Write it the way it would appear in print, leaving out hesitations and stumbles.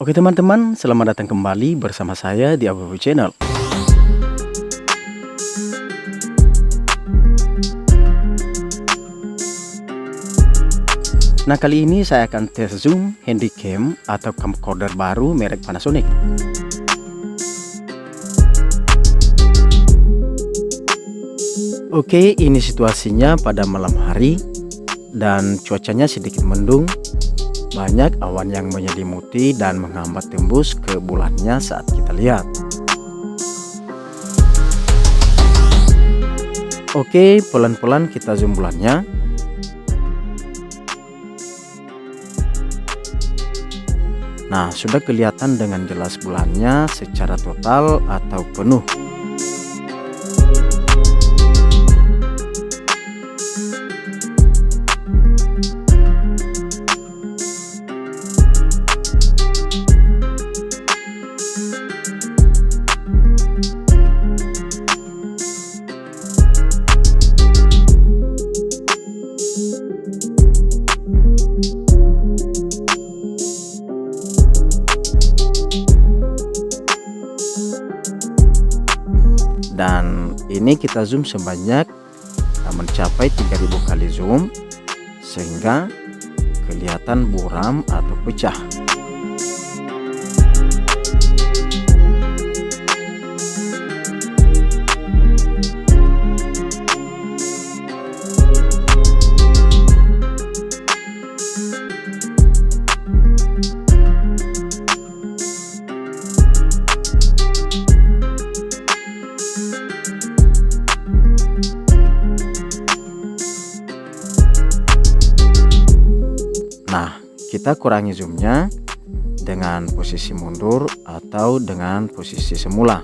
Oke teman-teman, selamat datang kembali bersama saya di Abu Channel. Nah, kali ini saya akan tes zoom handycam atau camcorder baru merek Panasonic. Oke, ini situasinya pada malam hari dan cuacanya sedikit mendung. Banyak awan yang menyelimuti dan menghambat tembus ke bulannya saat kita lihat. Oke, pelan-pelan kita zoom bulannya. Nah, sudah kelihatan dengan jelas bulannya secara total atau penuh. Dan ini kita zoom sebanyak mencapai 3000 kali zoom, sehingga kelihatan buram atau pecah. Nah, kita kurangi zoomnya dengan posisi mundur atau dengan posisi semula.